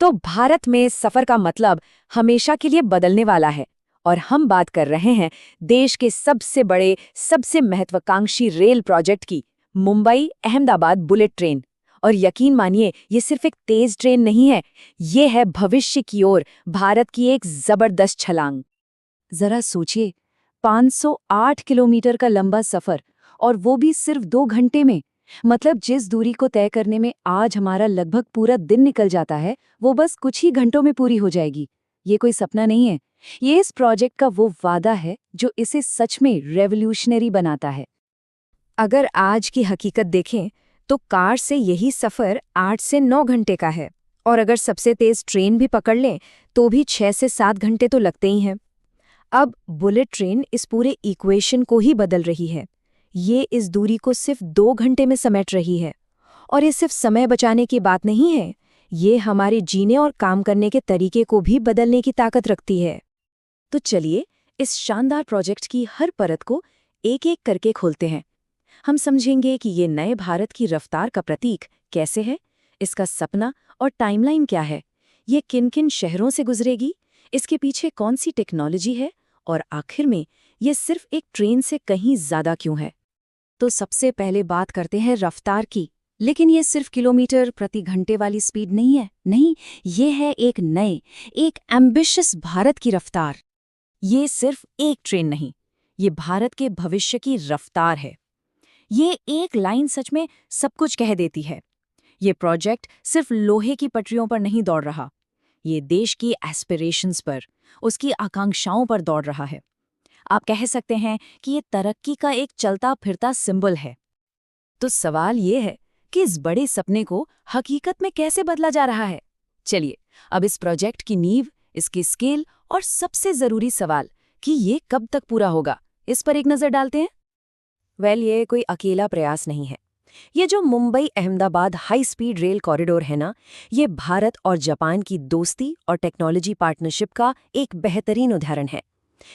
तो भारत में सफर का मतलब हमेशा के लिए बदलने वाला है और हम बात कर रहे हैं देश के सबसे बड़े, सबसे महत्वाकांक्षी रेल प्रोजेक्ट की, मुंबई अहमदाबाद बुलेट ट्रेन। और यकीन मानिए, ये सिर्फ एक तेज ट्रेन नहीं है, ये है भविष्य की ओर भारत की एक जबरदस्त छलांग। जरा सोचिए, 508 किलोमीटर का लंबा सफर, और वो भी सिर्फ 2 घंटे में। मतलब जिस दूरी को तय करने में आज हमारा लगभग पूरा दिन निकल जाता है, वो बस कुछ ही घंटों में पूरी हो जाएगी। ये कोई सपना नहीं है, ये इस प्रोजेक्ट का वो वादा है जो इसे सच में रेवोल्यूशनरी बनाता है। अगर आज की हकीकत देखें तो कार से यही सफर 8 से 9 घंटे का है, और अगर सबसे तेज ट्रेन भी पकड़ लें तो भी 6 से 7 घंटे तो लगते ही हैं। अब बुलेट ट्रेन इस पूरे इक्वेशन को ही बदल रही है। ये इस दूरी को सिर्फ 2 घंटे में समेट रही है। और ये सिर्फ समय बचाने की बात नहीं है, ये हमारे जीने और काम करने के तरीके को भी बदलने की ताकत रखती है। तो चलिए, इस शानदार प्रोजेक्ट की हर परत को एक एक करके खोलते हैं। हम समझेंगे कि ये नए भारत की रफ्तार का प्रतीक कैसे है, इसका सपना और टाइमलाइन क्या है, ये किन किन शहरों से गुजरेगी, इसके पीछे कौन सी टेक्नोलॉजी है, और आखिर में ये सिर्फ एक ट्रेन से कहीं ज्यादा क्यों है। तो सबसे पहले बात करते हैं रफ्तार की। लेकिन ये सिर्फ किलोमीटर प्रति घंटे वाली स्पीड नहीं है, नहीं, ये है एक नए, एक एम्बिशियस भारत की रफ्तार। ये सिर्फ एक ट्रेन नहीं, ये भारत के भविष्य की रफ्तार है। ये एक लाइन सच में सब कुछ कह देती है। ये प्रोजेक्ट सिर्फ लोहे की पटरियों पर नहीं दौड़ रहा, ये देश की एस्पिरेशंस पर, उसकी आकांक्षाओं पर दौड़ रहा है। आप कह सकते हैं कि ये तरक्की का एक चलता फिरता सिंबल है। तो सवाल ये है कि इस बड़े सपने को हकीकत में कैसे बदला जा रहा है। चलिए, अब इस प्रोजेक्ट की नींव, इसकी स्केल और सबसे जरूरी सवाल कि ये कब तक पूरा होगा, इस पर एक नजर डालते हैं। ये कोई अकेला प्रयास नहीं है। ये जो Mumbai Ahmedabad high speed rail corridor है ना, ये भारत और जापान की दोस्ती और टेक्नोलॉजी पार्टनरशिप का एक बेहतरीन उदाहरण है।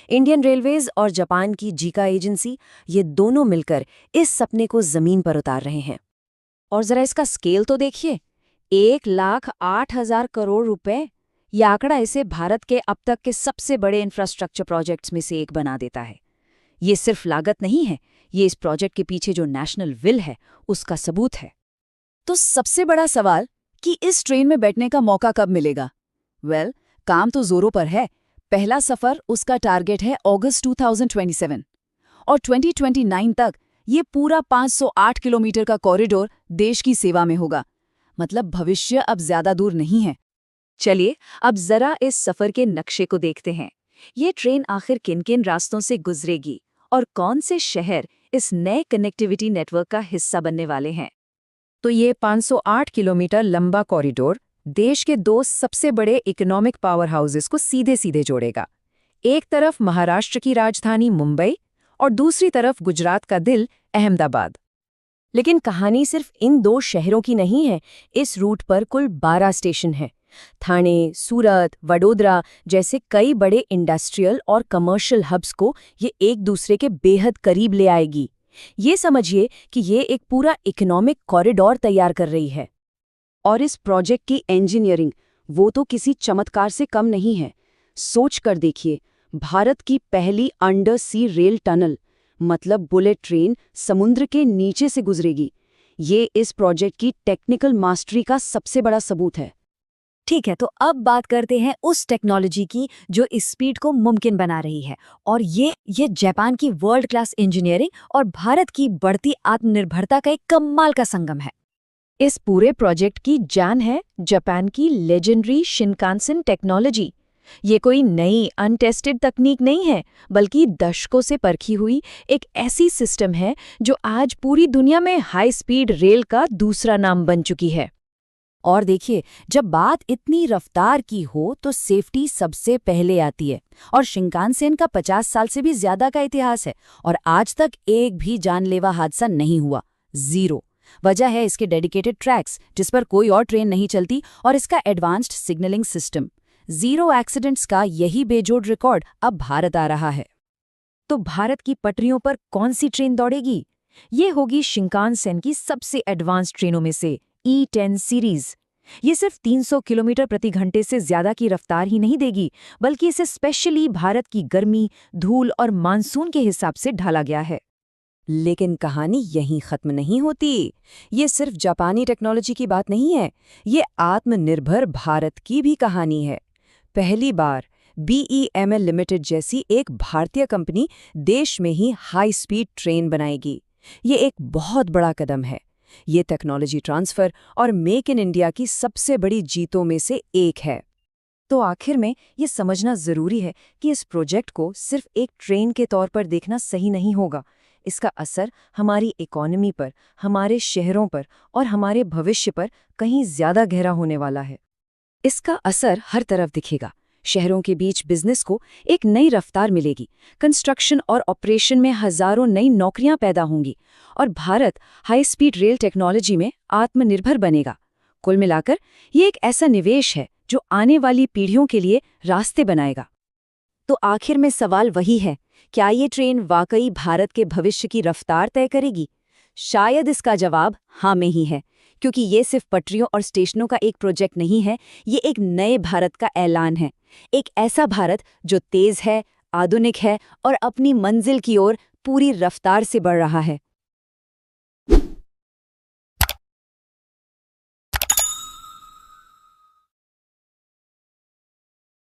इंडियन रेलवेज और जापान की जीका एजेंसी, ये दोनों मिलकर इस सपने को जमीन पर उतार रहे हैं। और जरा इसका स्केल तो देखिए, 1,08,000 करोड़ रुपए। यह आंकड़ा इसे भारत के अब तक के सबसे बड़े इंफ्रास्ट्रक्चर प्रोजेक्ट्स में से एक बना देता है। ये सिर्फ लागत नहीं है, ये इस प्रोजेक्ट के पीछे जो नेशनल विल है उसका सबूत है। तो सबसे बड़ा सवाल कि इस ट्रेन में बैठने का मौका कब मिलेगा। काम तो जोरों पर है। पहला सफर, उसका टारगेट है अगस्त 2027, और 2029 तक ये पूरा 508 किलोमीटर का कॉरिडोर देश की सेवा में होगा। मतलब भविष्य अब ज्यादा दूर नहीं है। चलिए, अब जरा इस सफर के नक्शे को देखते हैं। ये ट्रेन आखिर किन किन रास्तों से गुजरेगी और कौन से शहर इस नए कनेक्टिविटी नेटवर्क का हिस्सा बनने वाले हैं। तो ये 508 किलोमीटर लंबा कॉरिडोर देश के 2 सबसे बड़े इकोनॉमिक पावर हाउसेस को सीधे सीधे जोड़ेगा। एक तरफ महाराष्ट्र की राजधानी मुंबई और दूसरी तरफ गुजरात का दिल अहमदाबाद। लेकिन कहानी सिर्फ इन 2 शहरों की नहीं है। इस रूट पर कुल 12 स्टेशन हैं। ठाणे, सूरत, वडोदरा जैसे कई बड़े इंडस्ट्रियल और कमर्शियल हब्स को ये एक दूसरे के बेहद करीब ले आएगी। ये समझिए कि ये एक पूरा इकोनॉमिक कॉरिडोर तैयार कर रही है। और इस प्रोजेक्ट की इंजीनियरिंग, वो तो किसी चमत्कार से कम नहीं है। सोच कर देखिए, भारत की पहली अंडर सी रेल टनल, मतलब बुलेट ट्रेन, समुद्र के नीचे से गुजरेगी। ये इस प्रोजेक्ट की टेक्निकल मास्टरी का सबसे बड़ा सबूत है। ठीक है, तो अब बात करते हैं उस टेक्नोलॉजी की जो इस स्पीड को मुमकिन बना रही है। और ये जापान की वर्ल्ड क्लास इंजीनियरिंग और भारत की बढ़ती आत्मनिर्भरता का एक कमाल का संगम है। इस पूरे प्रोजेक्ट की जान है जापान की लेजेंडरी शिनकानसेन टेक्नोलॉजी। ये कोई नई अनटेस्टेड तकनीक नहीं है, बल्कि दशकों से परखी हुई एक ऐसी सिस्टम है जो आज पूरी दुनिया में हाई स्पीड रेल का दूसरा नाम बन चुकी है। और देखिए, जब बात इतनी रफ्तार की हो तो सेफ्टी सबसे पहले आती है। और शिनकानसेन का 50 साल से भी ज्यादा का इतिहास है, और आज तक एक भी जानलेवा हादसा नहीं हुआ। 0। वजह है इसके डेडिकेटेड ट्रैक्स जिस पर कोई और ट्रेन नहीं चलती, और इसका एडवांस्ड सिग्नलिंग सिस्टम। 0 एक्सीडेंट्स का यही बेजोड़ रिकॉर्ड अब भारत आ रहा है। तो भारत की पटरियों पर कौन सी ट्रेन दौड़ेगी? ये होगी शिनकानसेन की सबसे एडवांस ट्रेनों में से E10 सीरीज। ये सिर्फ 300 किलोमीटर प्रति घंटे से ज्यादा की रफ्तार ही नहीं देगी, बल्कि इसे स्पेशली भारत की गर्मी, धूल और मानसून के हिसाब से ढाला गया है। लेकिन कहानी यहीं खत्म नहीं होती। ये सिर्फ जापानी टेक्नोलॉजी की बात नहीं है, ये आत्मनिर्भर भारत की भी कहानी है। पहली बार BEML लिमिटेड जैसी एक भारतीय कंपनी देश में ही हाई स्पीड ट्रेन बनाएगी। ये एक बहुत बड़ा कदम है। ये टेक्नोलॉजी ट्रांसफर और मेक इन इंडिया की सबसे बड़ी जीतों में से एक है। तो आखिर में ये समझना जरूरी है कि इस प्रोजेक्ट को सिर्फ एक ट्रेन के तौर पर देखना सही नहीं होगा। इसका असर हमारी इकोनॉमी पर, हमारे शहरों पर और हमारे भविष्य पर कहीं ज्यादा गहरा होने वाला है। इसका असर हर तरफ दिखेगा। शहरों के बीच बिजनेस को एक नई रफ्तार मिलेगी, कंस्ट्रक्शन और ऑपरेशन में हजारों नई नौकरियां पैदा होंगी और Bharat high speed rail technology में आत्मनिर्भर बनेगा। कुल मिलाकर ये एक ऐसा निवेश है जो आने वाली पीढ़ियों के लिए रास्ते बनाएगा। तो आखिर में सवाल वही है, क्या ये ट्रेन वाकई भारत के भविष्य की रफ्तार तय करेगी? शायद इसका जवाब हाँ में ही है, क्योंकि ये सिर्फ पटरियों और स्टेशनों का एक प्रोजेक्ट नहीं है, ये एक नए भारत का ऐलान है। एक ऐसा भारत जो तेज है, आधुनिक है और अपनी मंजिल की ओर पूरी रफ्तार से बढ़ रहा है।